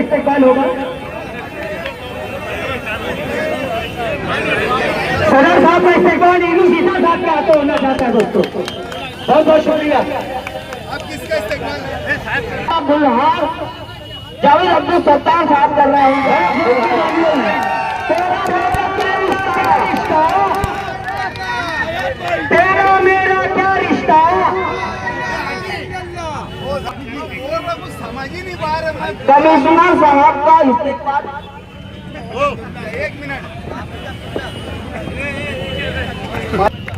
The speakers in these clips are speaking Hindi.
इस्तेकबाल होगा। सदर साहब का इस्तेकबाल ईनू सीसा साहब के हाथों होना चाहता है दोस्तों। बहुत बहुत शुक्रिया। अब किसका इस्तेकबाल है? मुल्हार जावेद अब्दुल सत्तार साहब कर रहे हैं। तेरा मेरा क्या रिश्ता, समझ ही नहीं पा रहे। कमिश्नर साहब का इस्तेकबाल। एक मिनट,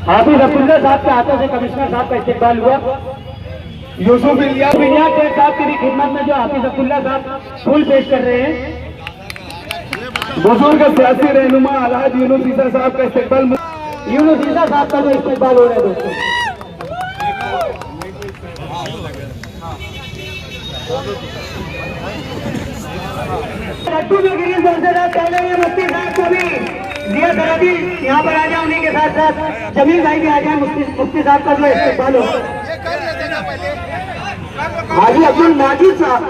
हाफिज अब्दुल्ला साहब के हाथों से कमिश्नर साहब का इस्तेकबाल हुआ। यूसुफ इलियास साहब की भी खिदमत में जो हाफिज अब्दुल्ला साहब फूल पेश कर रहे हैं। बुजुर्ग सियासी रहनुमा अलहाज यूनुस ईसा साहब का इस्तेकबाल, यूनुस ईसा साहब का जो इस्तेकबाल हो रहा है दोस्तों। लड्डू जो गिरीश बंसराज पहले ये मुफ्ती साहब को भी दिया करा दी, यहाँ पर आ जाए। उन्हीं के साथ साथ जमील भाई भी आ जाए। मुफ्ती साहब का जो इस्तेकबाल हो, हाजी अब्दुल माजिद साहब,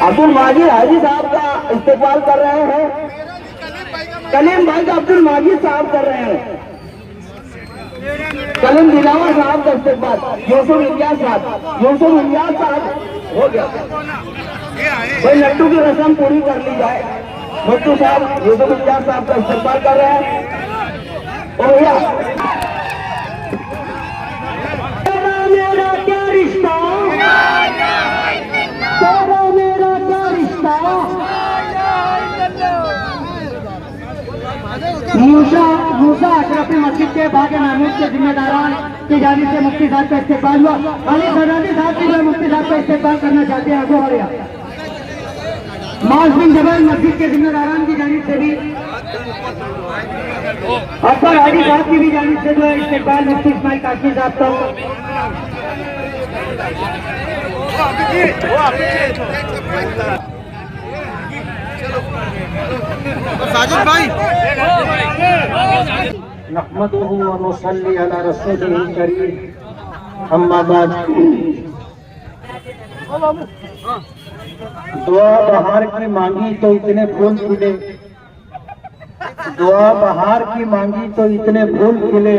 अब्दुल माजिद हाजी साहब का इस्तेकबाल कर रहे हैं। कलीम भाई का अब्दुल माजिद साहब कर रहे हैं। कलीम दिलावर साहब का इस्तेकबाल यूसुफ इलियास साहब, यूसुफ इलियास साहब हो गया। भाई लड्डू की रस्म पूरी कर ली जाए। मुफ्ती साहब यूसुफ इलियास साहब का इस्तेकबाल कर रहे हैं। हो गया। मेरा क्या रिश्ता, तेरा मेरा क्या रिश्ता, मूसा अशरफी मस्जिद के भाग्य महमूद के जिम्मेदारान की जानिब से मुफ्ती साहब का इस्तेकबाल हुआ। अली सदाती साहब की जो मुफ्ती साहब का इस्तेकबाल करना चाहते हैं आगे बढ़िया। माज बिन जबल मस्जिद के जिम्मेदारान की जानिब से भी, अकबर हाजी साहब की भी जानिब से जो है इस्तेकबाल मुफ्ती इस्माइल कासमी साहब का। साजिद भाई, नहमदुहु व नुसल्ली अला रसूलिल करीम, अम्मा बाद। दुआ बहार की मांगी तो इतने फूल खिले, दुआ बहार की मांगी तो इतने फूल खिले,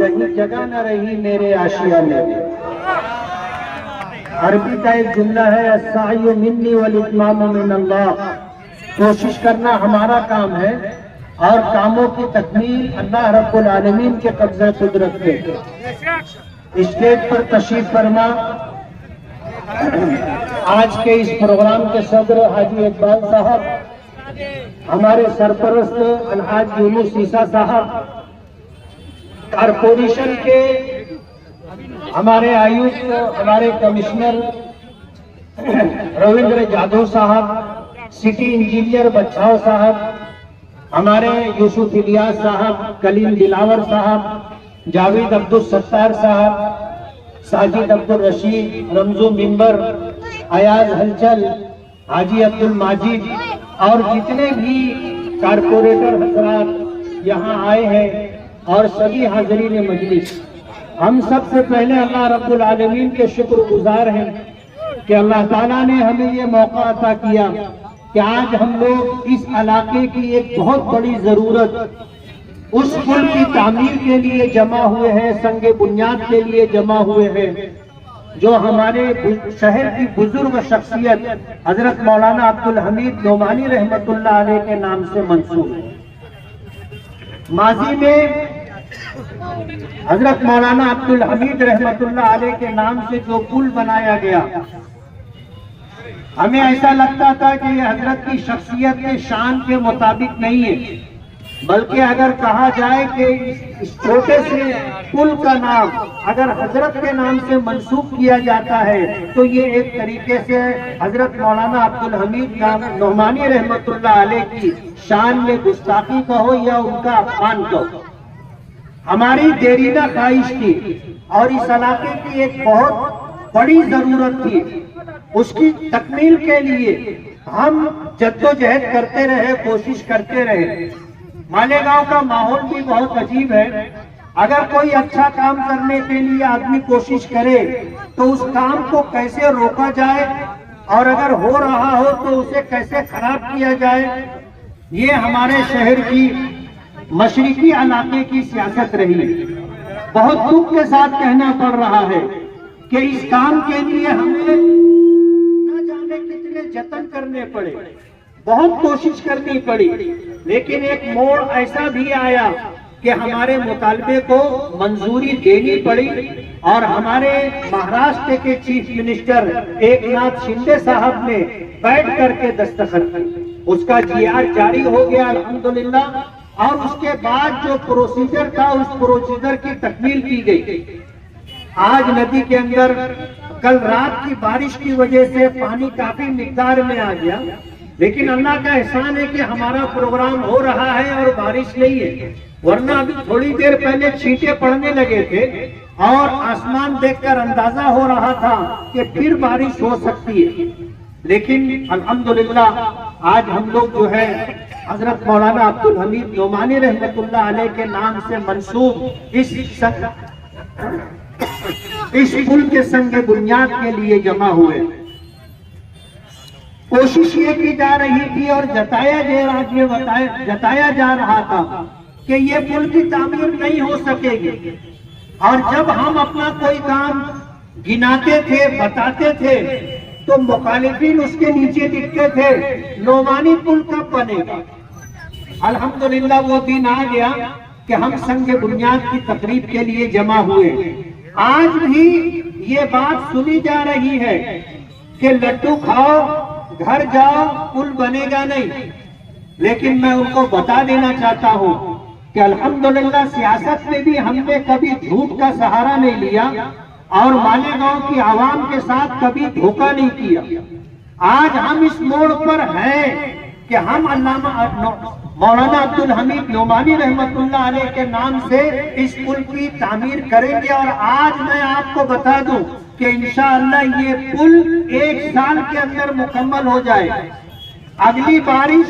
कहीं जगह न रही मेरे आशिया में। अरबी का एक जुमला है, अस्सायु मिन्नी वल इत्मामु मिनल्लाह। कोशिश करना हमारा काम है और कामों की तकमील अल्लाह रब्बुल आलमीन के कब्ज़े कुदरत पे। स्टेज पर तशरीफ फरमा आज के इस प्रोग्राम के सदर हाजी इकबाल साहब, हमारे सरपरस्त अलहाज यूनुस ईसा साहब, कारपोरेशन के हमारे आयुक्त, हमारे कमिश्नर रविंद्र जाधव साहब, सिटी इंजीनियर बच्चाओ साहब, हमारे यूसुफ इलियास साहब, कलीम दिलावर साहब, जावेद अब्दुल सत्तार साहब, साजिद अब्दुल रशीद, रमजू मिंबर, अयाज हलचल, हाजी अब्दुल माजिद और जितने भी कारपोरेटर हजरात यहाँ आए हैं और सभी हाजरीन मजलिस, हम सबसे पहले अल्लाह रब्बुल आलमीन के शुक्रगुजार हैं कि अल्लाह ताला ने हमें ये मौका अता किया कि आज हम लोग इस इलाके की एक बहुत बड़ी जरूरत उस पुल की तामीर के लिए जमा हुए हैं, संगे बुनियाद के लिए जमा हुए हैं, जो हमारे शहर की बुजुर्ग शख्सियत हजरत मौलाना अब्दुल हमीद नोमानी रहमतुल्लाह अलैह के नाम से मंसूब है। माजी में हजरत मौलाना अब्दुल हमीद रहमतुल्लाह अलैह के नाम से जो पुल बनाया गया, हमें ऐसा लगता था कि ये हजरत की शख्सियत के शान के मुताबिक नहीं है, बल्कि अगर कहा जाए कि इस छोटे से पुल का नाम अगर हजरत के नाम से मंसूब किया जाता है तो ये एक तरीके से हजरत मौलाना अब्दुल हमीद नोमानी रहमतुल्लाह अलैह की शान में गुस्ताखी कहो या उनका अपमान कहो। हमारी देरीना ख्वाहिश थी और इस इलाके की एक बहुत बड़ी जरूरत थी, उसकी तकमील के लिए हम जद्दोजहद करते रहे, कोशिश करते रहे। मालेगांव का माहौल भी बहुत अजीब है अगर कोई अच्छा काम करने के लिए आदमी कोशिश करे तो उस काम को कैसे रोका जाए, और अगर हो रहा हो तो उसे कैसे खराब किया जाए, ये हमारे शहर की मशरिकी इलाके की सियासत रही। बहुत दुख के साथ कहना पड़ रहा है कि इस काम के लिए हमें न जाने कितने जतन करने पड़े, बहुत कोशिश करनी पड़ी, लेकिन एक मोड़ ऐसा भी आया कि हमारे मुतालबे को मंजूरी देनी पड़ी और हमारे महाराष्ट्र के चीफ मिनिस्टर एकनाथ शिंदे साहब ने बैठ करके दस्तखत की, उसका जीआर जारी हो गया अल्हम्दुलिल्लाह, और उसके बाद जो प्रोसीजर था उस प्रोसीजर की तकमील की गई। आज नदी के अंदर कल रात की बारिश की वजह से पानी काफी मिकदार में आ गया, लेकिन अल्लाह का एहसान है कि हमारा प्रोग्राम हो रहा है और बारिश नहीं है, वरना अभी थोड़ी देर पहले छींटे पड़ने लगे थे और आसमान देखकर अंदाजा हो रहा था कि फिर बारिश हो सकती है। लेकिन अल्हम्दुलिल्लाह आज हम लोग जो है हजरत मौलाना अब्दुल हमीद नोमानी रहमतुल्लाह अलैह के नाम से मंसूब इस पुल के संग बुनियाद के लिए जमा हुए। कोशिश ये की जा रही थी और जताया जा रहा था कि ये पुल की तामीर नहीं हो सकेगी, और जब हम अपना कोई काम गिनाते थे, बताते थे, तो मुखालिफिन उसके नीचे दिखते थे, नोमानी पुल कब बनेगा। अल्हम्दुलिल्लाह वो दिन आ गया कि हम संग बुनियाद की तकरीब के लिए जमा हुए। आज भी ये बात सुनी जा रही है कि लड्डू खाओ घर जाओ पुल बनेगा नहीं, लेकिन मैं उनको बता देना चाहता हूँ कि अल्हम्दुलिल्लाह सियासत में भी हमने कभी झूठ का सहारा नहीं लिया और मालेगांव की आवाम के साथ कभी धोखा नहीं किया। आज हम इस मोड़ पर हैं कि हम मौलाना अब्दुल हमीद नोमानी रहमतुल्लाह अलैह के नाम से इस पुल की तामीर करेंगे, और आज मैं आपको बता दूं कि इंशाअल्लाह ये पुल 1 साल के अंदर मुकम्मल हो जाएगा। अगली बारिश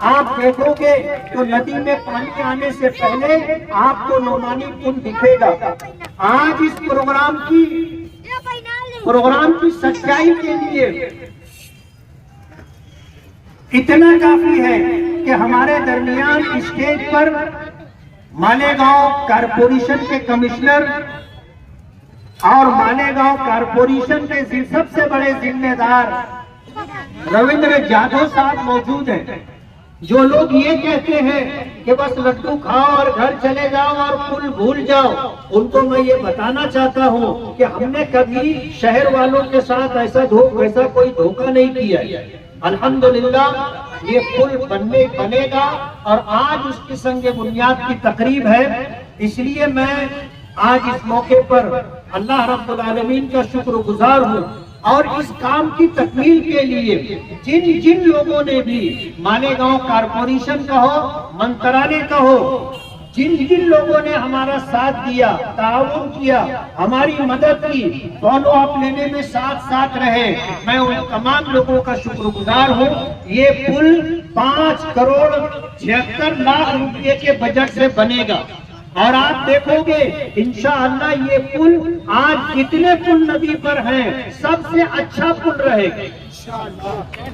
आप देखोगे तो नदी में पानी आने से पहले आपको नोमानी पुल दिखेगा। आज इस प्रोग्राम की सच्चाई के लिए इतना काफी है कि हमारे दरमियान स्टेज पर मालेगांव कारपोरेशन के कमिश्नर और मालेगांव कारपोरेशन के सबसे बड़े जिम्मेदार रविंद्र जाधव साहब मौजूद हैं। जो लोग ये कहते हैं कि बस लड्डू खाओ और घर चले जाओ और पुल भूल जाओ, उनको मैं ये बताना चाहता हूँ कि हमने कभी शहर वालों के साथ ऐसा कोई धोखा नहीं किया। अल्हम्दुलिल्लाह ये पुल बनेगा और आज उसके संग बुनियाद की तकरीब है। इसलिए मैं आज इस मौके पर अल्लाह रब्बुल आलमीन का शुक्रगुजार हूँ, और इस काम की तकमील के लिए जिन जिन लोगों ने भी मालेगांव कारपोरेशन का हो, मंत्रालय का हो, जिन जिन लोगों ने हमारा साथ दिया, ताउन किया, हमारी मदद की, फॉलो अप लेने में साथ रहे, मैं उन तमाम लोगों का शुक्रगुजार हूँ। ये पुल 5,76,00,000 रुपये के बजट से बनेगा, और आप देखोगे इंशाअल्लाह ये पुल आज कितने पुल नदी पर हैं, सबसे अच्छा पुल रहेगा।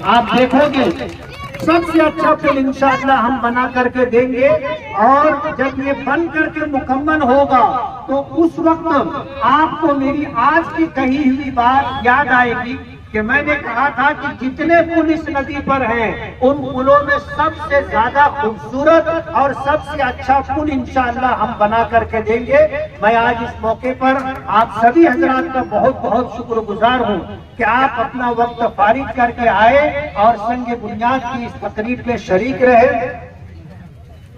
आप देखोगे सबसे अच्छा पुल इंशाअल्लाह हम बना करके देंगे, और जब ये बन करके मुकम्मल होगा तो उस वक्त आपको मेरी आज की कही हुई बात याद आएगी कि मैंने कहा था कि जितने पुल इस नदी पर हैं उन पुलों में सबसे ज्यादा खूबसूरत और सबसे अच्छा पुल इंशाअल्लाह हम बना करके देंगे। मैं आज इस मौके पर आप सभी हजरात का बहुत बहुत शुक्रगुजार हूँ कि आप अपना वक्त फारिग करके आए और संग बुनियाद की इस तकरीब में शरीक रहे।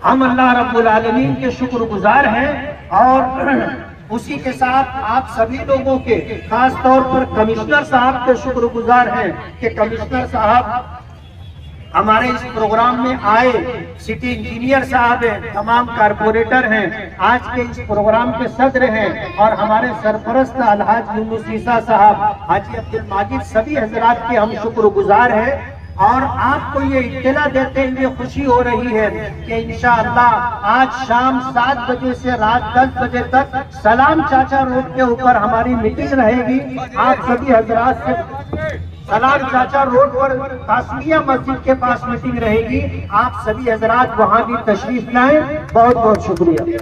हम अल्लाह रब्बुल आलमीन के शुक्रगुजार हैं, और उसी के साथ आप सभी लोगों के, खास तौर पर कमिश्नर साहब के शुक्रगुजार हैं कि कमिश्नर साहब हमारे इस प्रोग्राम में आए, सिटी इंजीनियर साहब हैं, तमाम कारपोरेटर हैं, आज के इस प्रोग्राम के सदर हैं, और हमारे सरपरस्त अलहाज यूनुस ईसा साहब, हाजी अब्दुल माजिद, सभी हजरात के हम शुक्रगुजार हैं और आपको ये इत्तला देते हुए खुशी हो रही है कि इंशाअल्लाह आज शाम 7 बजे से रात 10 बजे तक सलाम चाचा रोड के ऊपर हमारी मीटिंग रहेगी। आप सभी हजरात से सलाम चाचा रोड पर कासमिया मस्जिद के पास मीटिंग रहेगी। आप सभी हजरात वहां भी तशरीफ लाएं। बहुत बहुत शुक्रिया।